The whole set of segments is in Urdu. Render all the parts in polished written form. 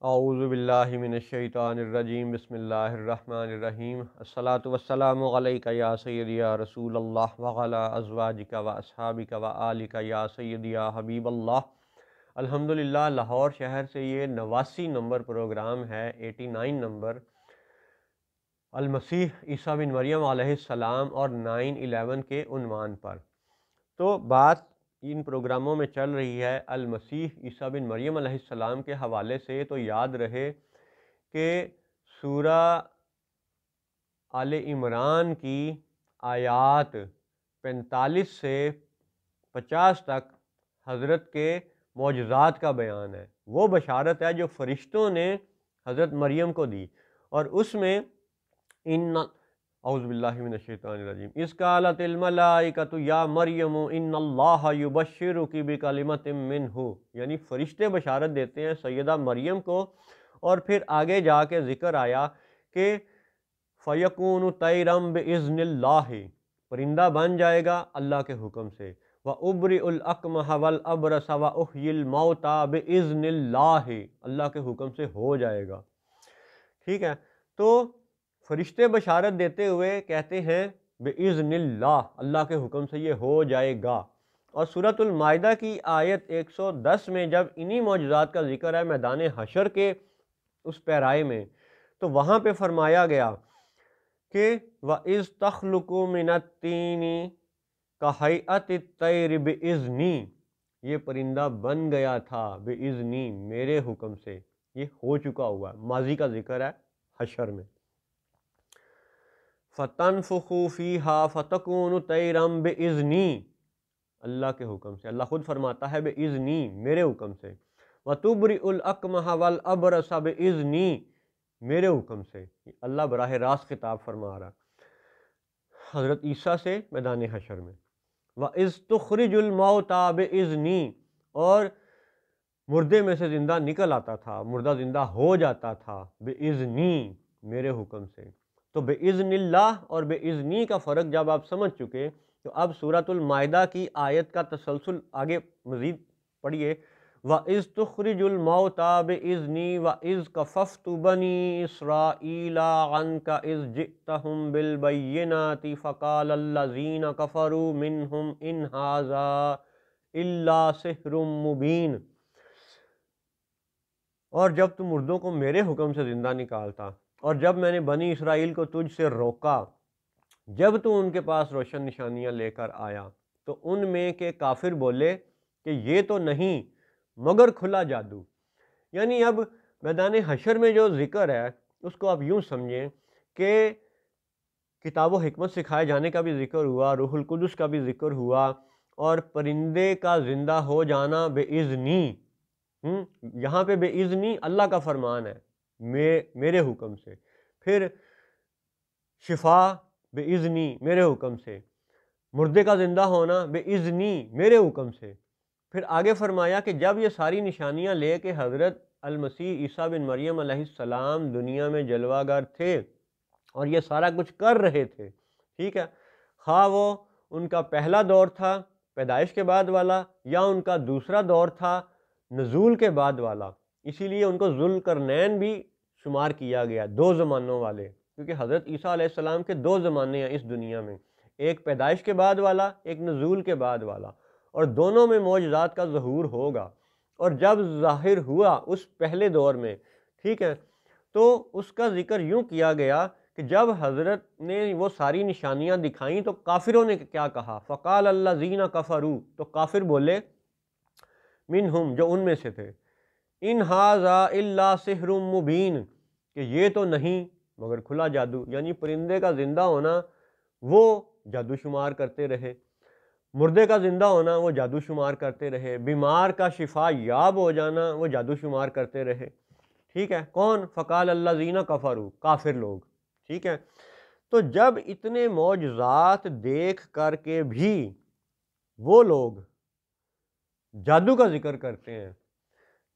اعوذ باللہ من الشیطان الرجیم بسم اللہ الرحمن الرحیم الصلاۃ والسلام علیک یا سیدی یا رسول اللہ وعلی ازواجک و اصحابک و آلک یا سیدی یا حبیب اللہ۔ الحمدللہ لاہور شہر سے یہ 89 نمبر پروگرام ہے، 89 نمبر المسیح عیسیٰ بن مریم علیہ السلام اور 9/11 کے عنوان پر۔ تو بات ان پروگراموں میں چل رہی ہے المسیح عیسیٰ بن مریم علیہ السلام کے حوالے سے۔ تو یاد رہے کہ سورہ آل عمران کی آیات 45 سے 50 تک حضرت کے معجزات کا بیان ہے، وہ بشارت ہے جو فرشتوں نے حضرت مریم کو دی، اور اس میں اعوذ باللہ من الشیطان الرجیم اذ قالت الملائکۃ یا مریم ان اللہ یبشرک بکلمۃ منہ، یعنی فرشتے بشارت دیتے ہیں سیدہ مریم کو، اور پھر آگے جا کے ذکر آیا کہ فیکون طیرا باذن اللہ، پرندہ بن جائے گا اللہ کے حکم سے، وابرئ الاکمہ والابرص واحیی الموتى باذن اللہ، اللہ کے حکم سے ہو جائے گا۔ ٹھیک ہے، تو فرشتے بشارت دیتے ہوئے کہتے ہیں بِإِذْنِ اللہ، اللہ کے حکم سے یہ ہو جائے گا۔ اور سورۃ المائدہ کی آیت 110 میں جب انہی معجزات کا ذکر ہے میدان حشر کے اس پیرائے میں، تو وہاں پہ فرمایا گیا کہ وَإِذْ تَخْلُقُ مِنَ الطِّينِ كَهَيْئَةِ الطَّيْرِ بِإِذْنِي، یہ پرندہ بن گیا تھا بِإِذْنِي، میرے حکم سے، یہ ہو چکا ہوا ہے، ماضی کا ذکر ہے حشر میں۔ فَتَنْفُخُ فِيهَا فَتَكُونُ طَيْرًا بِإِذْنِي، اللہ کے حکم سے، اللہ خود فرماتا ہے بِإِذْنِي، میرے حکم سے، وَتُبْرِئُ الْأَكْمَحَ وَالْأَبْرَصَ بِإِذْنِي، میرے حکم سے، اللہ براہ راست خطاب فرما رہا حضرت عیسیٰ سے میدان حشر میں۔ وَإِذْ تُخْرِجُ الْمَوْتَى بِإِذْنِي، اور مردے میں سے زندہ نکل آتا تھا، مردہ زندہ ہو جاتا تھا بِإِذْنِي، میرے حکم سے۔ تو بِإِذْنِ اللہ اور بِإِذْنِی کا فرق جب آپ سمجھ چکے، تو اب سورۃ المائدہ کی آیت کا تسلسل آگے مزید پڑھیے۔ وَإِذْ تُخْرِجُ الْمَوْتَى بِإِذْنِی وَإِذْ كَفَفْتُ بَنِي إِسْرَائِيلَ عَنْكَ إِذْ جِئْتَهُم بِالْبَيِّنَاتِ فَقَالَ الَّذِينَ كَفَرُوا مِنْهُمْ إِنْ هَٰذَا إِلَّا سِحْرٌ مُبِينٌ، اور جب تو مردوں کو میرے حکم سے زندہ نکالتا، اور جب میں نے بنی اسرائیل کو تجھ سے روکا، جب تو ان کے پاس روشن نشانیاں لے کر آیا، تو ان میں کے کافر بولے کہ یہ تو نہیں مگر کھلا جادو۔ یعنی اب میدان حشر میں جو ذکر ہے اس کو آپ یوں سمجھیں کہ کتاب و حکمت سکھائے جانے کا بھی ذکر ہوا، روح القدس کا بھی ذکر ہوا، اور پرندے کا زندہ ہو جانا بِإِذْنِی، یہاں پہ بِإِذْنِی اللہ کا فرمان ہے، میرے حکم سے، پھر شفا بِإِذْنِی، میرے حکم سے، مردے کا زندہ ہونا بِإِذْنِی، میرے حکم سے۔ پھر آگے فرمایا کہ جب یہ ساری نشانیاں لے کے حضرت المسیح عیسیٰ بن مریم علیہ السلام دنیا میں جلوہ گر تھے اور یہ سارا کچھ کر رہے تھے، ٹھیک ہے، خواہ وہ ان کا پہلا دور تھا پیدائش کے بعد والا، یا ان کا دوسرا دور تھا نزول کے بعد والا، اسی لیے ان کو ذوالقرنین بھی شمار کیا گیا، دو زمانوں والے، کیونکہ حضرت عیسیٰ علیہ السلام کے دو زمانے ہیں اس دنیا میں، ایک پیدائش کے بعد والا، ایک نزول کے بعد والا، اور دونوں میں معجزات کا ظہور ہوگا۔ اور جب ظاہر ہوا اس پہلے دور میں، ٹھیک ہے، تو اس کا ذکر یوں کیا گیا کہ جب حضرت نے وہ ساری نشانیاں دکھائیں تو کافروں نے کیا کہا، فقال الذین کفروا، تو کافر بولے منہم، جو ان میں سے تھے، ان ھذا الا سحر مبین، کہ یہ تو نہیں مگر کھلا جادو، یعنی پرندے کا زندہ ہونا وہ جادو شمار کرتے رہے، مردے کا زندہ ہونا وہ جادو شمار کرتے رہے، بیمار کا شفا یاب ہو جانا وہ جادو شمار کرتے رہے، ٹھیک ہے، کون؟ فقال الذین کفروا، کافر لوگ، ٹھیک ہے۔ تو جب اتنے معجزات دیکھ کر کے بھی وہ لوگ جادو کا ذکر کرتے ہیں،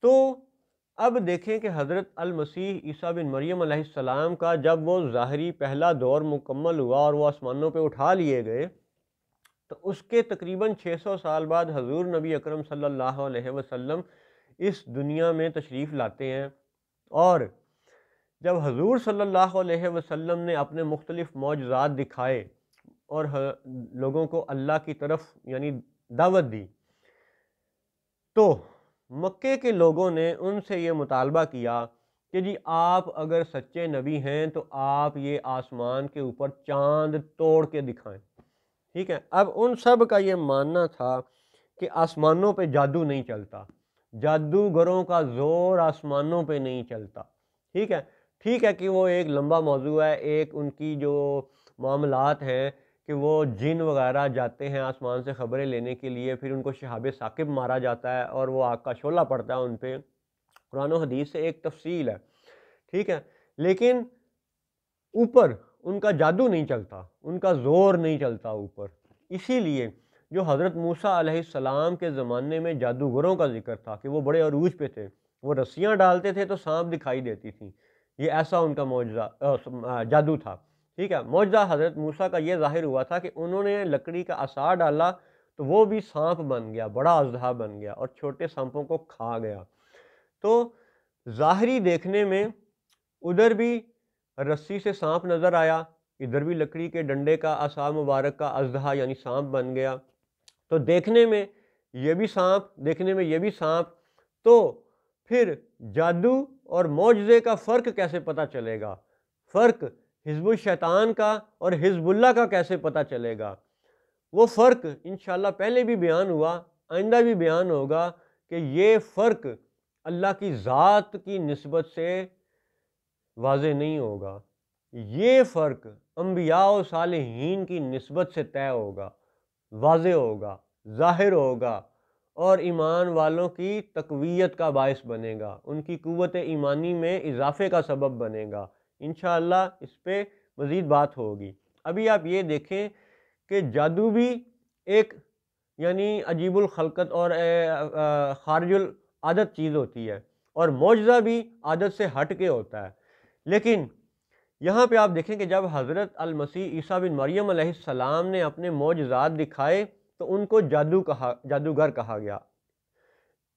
تو اب دیکھیں کہ حضرت المسیح عیسیٰ بن مریم علیہ السلام کا جب وہ ظاہری پہلا دور مکمل ہوا اور وہ آسمانوں پہ اٹھا لیے گئے، تو اس کے تقریباً 600 سال بعد حضور نبی اکرم صلی اللہ علیہ وسلم اس دنیا میں تشریف لاتے ہیں، اور جب حضور صلی اللہ علیہ وسلم نے اپنے مختلف معجزات دکھائے اور لوگوں کو اللہ کی طرف یعنی دعوت دی، تو مکے کے لوگوں نے ان سے یہ مطالبہ کیا کہ جی آپ اگر سچے نبی ہیں تو آپ یہ آسمان کے اوپر چاند توڑ کے دکھائیں، ٹھیک ہے۔ اب ان سب کا یہ ماننا تھا کہ آسمانوں پہ جادو نہیں چلتا، جادوگروں کا زور آسمانوں پہ نہیں چلتا، ٹھیک ہے۔ ٹھیک ہے کہ وہ ایک لمبا موضوع ہے، ایک ان کی جو معاملات ہیں کہ وہ جن وغیرہ جاتے ہیں آسمان سے خبریں لینے کے لیے، پھر ان کو شہاب ثاقب مارا جاتا ہے اور وہ آگ کا شعلہ پڑتا ہے ان پہ، قرآن و حدیث سے ایک تفصیل ہے، ٹھیک ہے۔ لیکن اوپر ان کا جادو نہیں چلتا، ان کا زور نہیں چلتا اوپر۔ اسی لیے جو حضرت موسیٰ علیہ السلام کے زمانے میں جادوگروں کا ذکر تھا کہ وہ بڑے عروج پہ تھے، وہ رسیاں ڈالتے تھے تو سانپ دکھائی دیتی تھیں، یہ ایسا ان کا معجزہ جادو تھا، ٹھیک ہے۔ معجزہ حضرت موسیٰ کا یہ ظاہر ہوا تھا کہ انہوں نے لکڑی کا عصا ڈالا تو وہ بھی سانپ بن گیا، بڑا اژدہا بن گیا اور چھوٹے سانپوں کو کھا گیا۔ تو ظاہری دیکھنے میں ادھر بھی رسی سے سانپ نظر آیا، ادھر بھی لکڑی کے ڈنڈے کا عصا مبارک کا اژدہا یعنی سانپ بن گیا، تو دیکھنے میں یہ بھی سانپ، دیکھنے میں یہ بھی سانپ، تو پھر جادو اور معجزے کا فرق کیسے پتہ چلے گا؟ فرق حزب الشیطان کا اور حزب اللہ کا کیسے پتہ چلے گا؟ وہ فرق انشاءاللہ پہلے بھی بیان ہوا، آئندہ بھی بیان ہوگا کہ یہ فرق اللہ کی ذات کی نسبت سے واضح نہیں ہوگا، یہ فرق انبیاء و صالحین کی نسبت سے طے ہوگا، واضح ہوگا، ظاہر ہوگا، اور ایمان والوں کی تقویت کا باعث بنے گا، ان کی قوت ایمانی میں اضافے کا سبب بنے گا۔ انشاءاللہ اس پہ مزید بات ہوگی۔ ابھی آپ یہ دیکھیں کہ جادو بھی ایک یعنی عجیب الخلقت اور خارج العادت چیز ہوتی ہے، اور معجزہ بھی عادت سے ہٹ کے ہوتا ہے۔ لیکن یہاں پہ آپ دیکھیں کہ جب حضرت المسیح عیسیٰ بن مریم علیہ السلام نے اپنے معجزات دکھائے تو ان کو جادوگر کہا گیا۔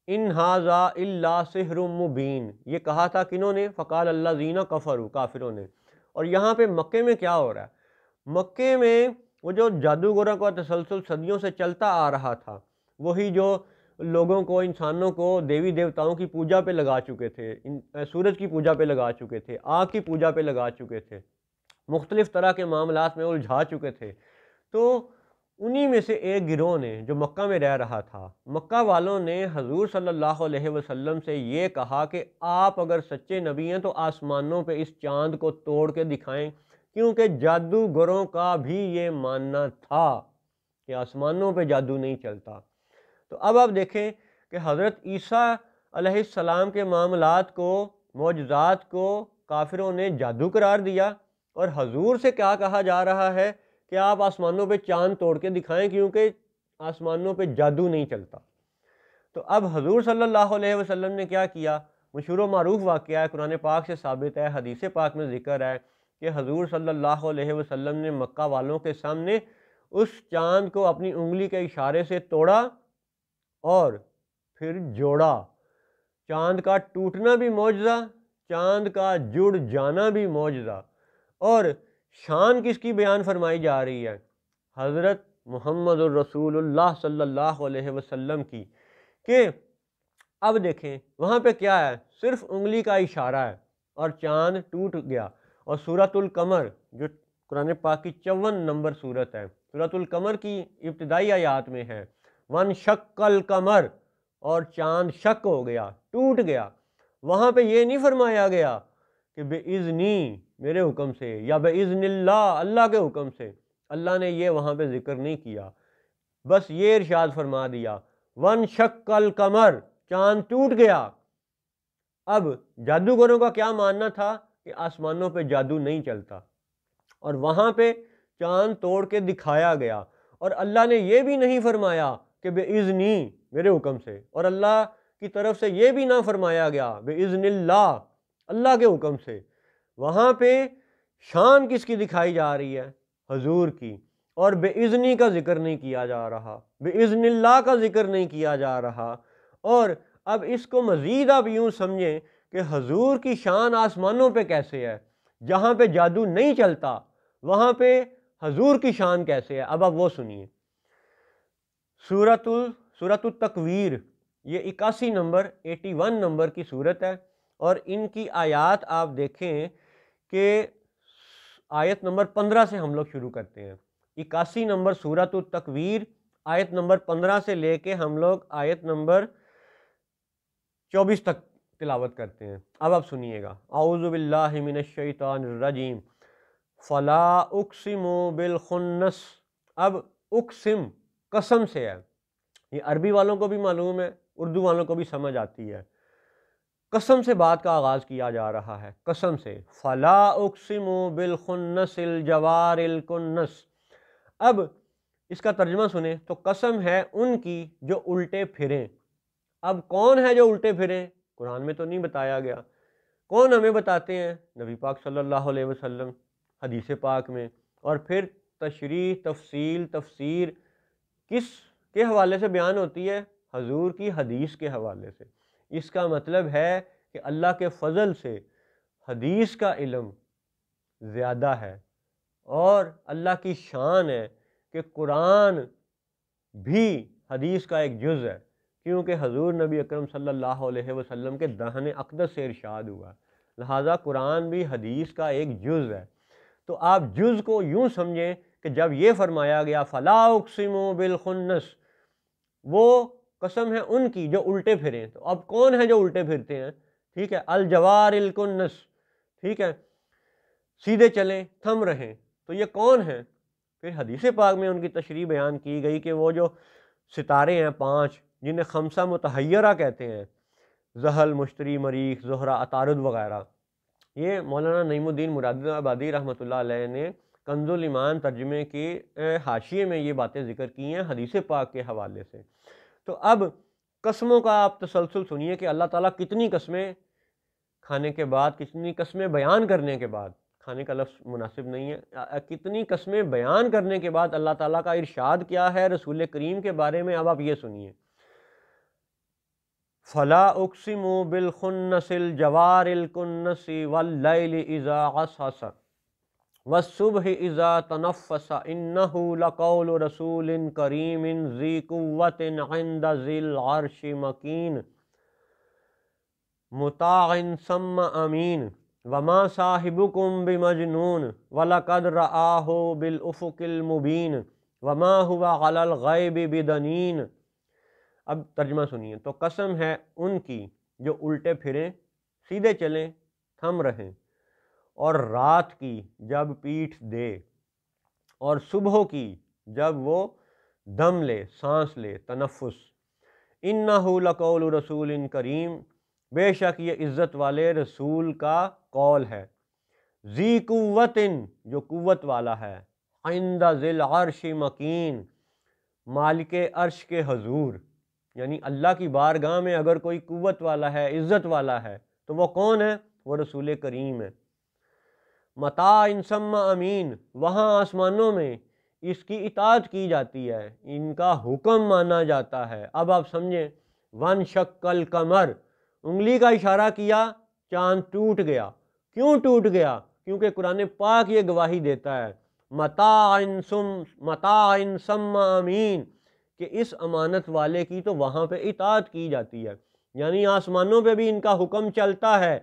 ان ھذا الا سحر مبین، یہ کہا تھا کنہوں نے؟ فقال الذین کفروا، کافروں نے۔ اور یہاں پہ مکے میں کیا ہو رہا ہے؟ مکے میں وہ جو جادوگروں کا تسلسل صدیوں سے چلتا آ رہا تھا، وہی جو لوگوں کو، انسانوں کو دیوی دیوتاؤں کی پوجا پہ لگا چکے تھے، سورج کی پوجا پہ لگا چکے تھے، آگ کی پوجا پہ لگا چکے تھے، مختلف طرح کے معاملات میں الجھا چکے تھے، تو انہی میں سے ایک گروہ نے جو مکہ میں رہ رہا تھا، مکہ والوں نے حضور صلی اللہ علیہ وسلم سے یہ کہا کہ آپ اگر سچے نبی ہیں تو آسمانوں پہ اس چاند کو توڑ کے دکھائیں، کیونکہ جادوگروں کا بھی یہ ماننا تھا کہ آسمانوں پہ جادو نہیں چلتا۔ تو اب آپ دیکھیں کہ حضرت عیسیٰ علیہ السلام کے معاملات کو، معجزات کو کافروں نے جادو قرار دیا، اور حضور سے کیا کہا جا رہا ہے کہ آپ آسمانوں پہ چاند توڑ کے دکھائیں کیونکہ آسمانوں پہ جادو نہیں چلتا۔ تو اب حضور صلی اللہ علیہ وسلم نے کیا کیا؟ مشہور و معروف واقعہ ہے، قرآن پاک سے ثابت ہے، حدیث پاک میں ذکر ہے کہ حضور صلی اللہ علیہ وسلم نے مکہ والوں کے سامنے اس چاند کو اپنی انگلی کے اشارے سے توڑا اور پھر جوڑا۔ چاند کا ٹوٹنا بھی معجزہ، چاند کا جڑ جانا بھی معجزہ، اور شان کس کی بیان فرمائی جا رہی ہے؟ حضرت محمد الرسول اللہ صلی اللہ علیہ وسلم کی، کہ اب دیکھیں وہاں پہ کیا ہے؟ صرف انگلی کا اشارہ ہے اور چاند ٹوٹ گیا۔ اور سورۃ القمر جو قرآن پاک کی 54 نمبر سورت ہے، سورۃ القمر کی ابتدائی آیات میں ہے وَانشَقَّ الْقَمَرُ، اور چاند شق ہو گیا، ٹوٹ گیا۔ وہاں پہ یہ نہیں فرمایا گیا کہ بِإِذْنِی، میرے حکم سے، یا بِإِذْنِ اللہ، اللہ کے حکم سے، اللہ نے یہ وہاں پہ ذکر نہیں کیا، بس یہ ارشاد فرما دیا وَانشَقَّ الْقَمَرُ، چاند ٹوٹ گیا۔ اب جادوگروں کا کیا ماننا تھا کہ آسمانوں پہ جادو نہیں چلتا، اور وہاں پہ چاند توڑ کے دکھایا گیا، اور اللہ نے یہ بھی نہیں فرمایا کہ بِإِذْنِی، میرے حکم سے، اور اللہ کی طرف سے یہ بھی نہ فرمایا گیا بِإِذْنِ اللہ، اللہ کے حکم سے۔ وہاں پہ شان کس کی دکھائی جا رہی ہے؟ حضور کی، اور بِإِذْنِی کا ذکر نہیں کیا جا رہا، بِإِذْنِ اللہ کا ذکر نہیں کیا جا رہا۔ اور اب اس کو مزید آپ یوں سمجھیں کہ حضور کی شان آسمانوں پہ کیسے ہے، جہاں پہ جادو نہیں چلتا وہاں پہ حضور کی شان کیسے ہے۔ اب آپ وہ سنیے، سورۃ التکویر، یہ 81 نمبر 81 نمبر کی صورت ہے، اور ان کی آیات آپ دیکھیں کہ آیت نمبر 15 سے ہم لوگ شروع کرتے ہیں۔ 81 نمبر سورۃ التکویر، آیت نمبر 15 سے لے کے ہم لوگ آیت نمبر 24 تک تلاوت کرتے ہیں۔ اب آپ سنیے گا، اعوذ باللہ من الشیطان الرجیم، فلا اقسم بالخنس۔ اب اقسم قسم سے ہے، یہ عربی والوں کو بھی معلوم ہے، اردو والوں کو بھی سمجھ آتی ہے۔ قسم سے بات کا آغاز کیا جا رہا ہے، قسم سے، فلا اقسم بالخنس الجوار الکنس۔ اب اس کا ترجمہ سنیں تو قسم ہے ان کی جو الٹے پھریں۔ اب کون ہے جو الٹے پھریں؟ قرآن میں تو نہیں بتایا گیا، کون ہمیں بتاتے ہیں؟ نبی پاک صلی اللہ علیہ وسلم حدیث پاک میں، اور پھر تشریح، تفصیل، تفسیر کس کے حوالے سے بیان ہوتی ہے؟ حضور کی حدیث کے حوالے سے۔ اس کا مطلب ہے کہ اللہ کے فضل سے حدیث کا علم زیادہ ہے، اور اللہ کی شان ہے کہ قرآن بھی حدیث کا ایک جز ہے، کیونکہ حضور نبی اکرم صلی اللہ علیہ وسلم کے دہن اقدس سے ارشاد ہوا، لہٰذا قرآن بھی حدیث کا ایک جز ہے۔ تو آپ جز کو یوں سمجھیں کہ جب یہ فرمایا گیا فلا اقسم بالخنس، وہ قسم ہے ان کی جو الٹے پھریں۔ تو اب کون ہے جو الٹے پھرتے ہیں؟ ٹھیک ہے، الجوار الکنس، ٹھیک ہے، سیدھے چلیں، تھم رہیں۔ تو یہ کون ہیں؟ پھر حدیث پاک میں ان کی تشریح بیان کی گئی کہ وہ جو ستارے ہیں 5، جنہیں خمسہ متحیرہ کہتے ہیں، زحل، مشتری، مریخ، زہرہ، عطارد وغیرہ، یہ مولانا نعیم الدین مراد آبادی رحمۃ اللہ علیہ نے کنز الایمان ترجمے کی حاشیے میں یہ باتیں ذکر کی ہیں حدیث پاک کے حوالے سے۔ تو اب قسموں کا آپ تسلسل سنیے کہ اللہ تعالیٰ کتنی قسمیں کھانے کے بعد، کتنی قسمیں بیان کرنے کے بعد، کھانے کا لفظ مناسب نہیں ہے، کتنی قسمیں بیان کرنے کے بعد اللہ تعالیٰ کا ارشاد کیا ہے رسول کریم کے بارے میں۔ اب آپ یہ سنیے، فلا اقسم بالخنس الجوار الکنس واللیل اذا عسعس والصبح اذا تنفس انہ لقول رسول کریم ذی قوت عند ذی العرش مکین مطاع ثم امین وما صاحبکم بمجنون ولقد رآہ بالافق المبین وما هو علی الغیب بدنین۔ اب ترجمہ سنیے، تو قسم ہے ان کی جو الٹے پھریں، سیدھے چلیں، تھم رہیں، اور رات کی جب پیٹھ دے، اور صبح کی جب وہ دم لے، سانس لے، تنفس۔ انہ لقول رسول کریم، بے شک یہ عزت والے رسول کا قول ہے، ذی قوت، جو قوت والا ہے، عند ذی العرش مکین، مالک عرش کے حضور، یعنی اللہ کی بارگاہ میں اگر کوئی قوت والا ہے، عزت والا ہے، تو وہ کون ہے؟ وہ رسول کریم ہے۔ مطاع ثم امین، وہاں آسمانوں میں اس کی اطاعت کی جاتی ہے، ان کا حکم مانا جاتا ہے۔ اب آپ سمجھیں، وانشق القمر، انگلی کا اشارہ کیا، چاند ٹوٹ گیا۔ کیوں ٹوٹ گیا؟ کیونکہ قرآن پاک یہ گواہی دیتا ہے، مطاع ثم امین، کہ اس امانت والے کی تو وہاں پہ اطاعت کی جاتی ہے، یعنی آسمانوں پہ بھی ان کا حکم چلتا ہے۔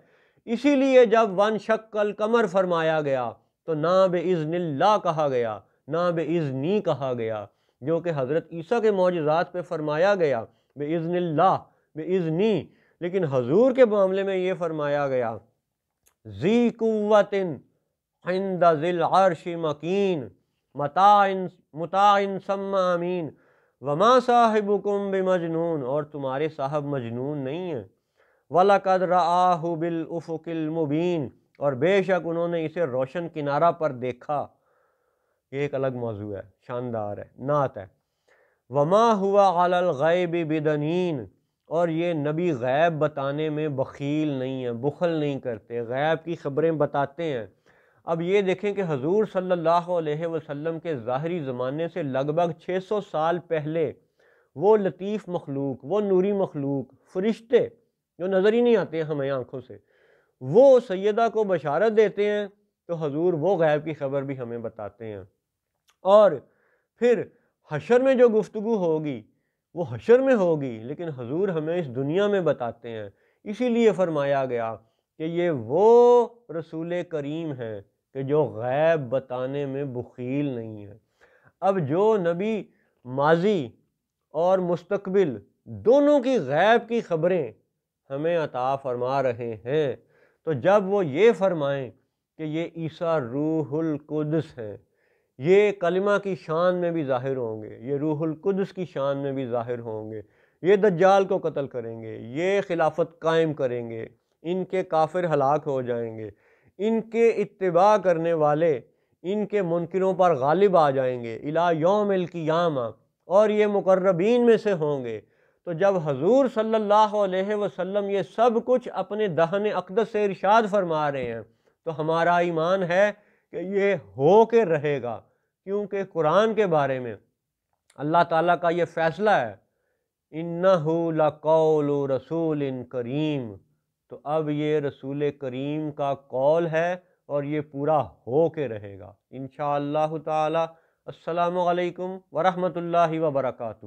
اسی لیے جب وانشق القمر فرمایا گیا تو نہ بِإِذْنِ اللہ کہا گیا، نہ بِإِذْنِی کہا گیا، جو کہ حضرت عیسیٰ کے معجزات پہ فرمایا گیا بِإِذْنِ اللہ، بِإِذْنِی، لیکن حضور کے معاملے میں یہ فرمایا گیا ذی قوت عند ذی العرش مکین مطاع ثم امین وما صاحبکم بمجنون، اور تمہارے صاحب مجنون نہیں ہیں۔ وَلَقَدْ رَآهُ بِالْأُفُقِ الْمُبِينِ، اور بے شک انہوں نے اسے روشن کنارہ پر دیکھا۔ یہ ایک الگ موضوع ہے، شاندار ہے، نعت ہے۔ وَمَا هُوَ عَلَى الْغَيْبِ بِدَنِينَ، اور یہ نبی غیب بتانے میں بخیل نہیں ہے، بخل نہیں کرتے، غیب کی خبریں بتاتے ہیں۔ اب یہ دیکھیں کہ حضور صلی اللہ علیہ وسلم کے ظاہری زمانے سے لگ بھگ 600 سال پہلے وہ لطیف مخلوق، وہ نوری مخلوق، فرشتے جو نظر ہی نہیں آتے ہیں ہمیں آنکھوں سے، وہ سیدہ کو بشارت دیتے ہیں، تو حضور وہ غیب کی خبر بھی ہمیں بتاتے ہیں۔ اور پھر حشر میں جو گفتگو ہوگی وہ حشر میں ہوگی، لیکن حضور ہمیں اس دنیا میں بتاتے ہیں۔ اسی لیے فرمایا گیا کہ یہ وہ رسول کریم ہے کہ جو غیب بتانے میں بخیل نہیں ہے۔ اب جو نبی ماضی اور مستقبل دونوں کی غیب کی خبریں ہمیں عطا فرما رہے ہیں، تو جب وہ یہ فرمائیں کہ یہ عیسیٰ روح القدس ہیں، یہ کلمہ کی شان میں بھی ظاہر ہوں گے، یہ روح القدس کی شان میں بھی ظاہر ہوں گے، یہ دجال کو قتل کریں گے، یہ خلافت قائم کریں گے، ان کے کافر ہلاک ہو جائیں گے، ان کے اتباع کرنے والے ان کے منکروں پر غالب آ جائیں گے الی یوم القیامہ، اور یہ مقربین میں سے ہوں گے۔ تو جب حضور صلی اللہ علیہ وسلم یہ سب کچھ اپنے دہن اقدس سے ارشاد فرما رہے ہیں، تو ہمارا ایمان ہے کہ یہ ہو کے رہے گا، کیونکہ قرآن کے بارے میں اللہ تعالیٰ کا یہ فیصلہ ہے، اِنَّهُ لَقَوْلُ رَسُولٍ کریم۔ تو اب یہ رسول کریم کا قول ہے اور یہ پورا ہو کے رہے گا انشاءاللہ تعالی۔ السلام علیکم ورحمۃ اللہ وبرکاتہ۔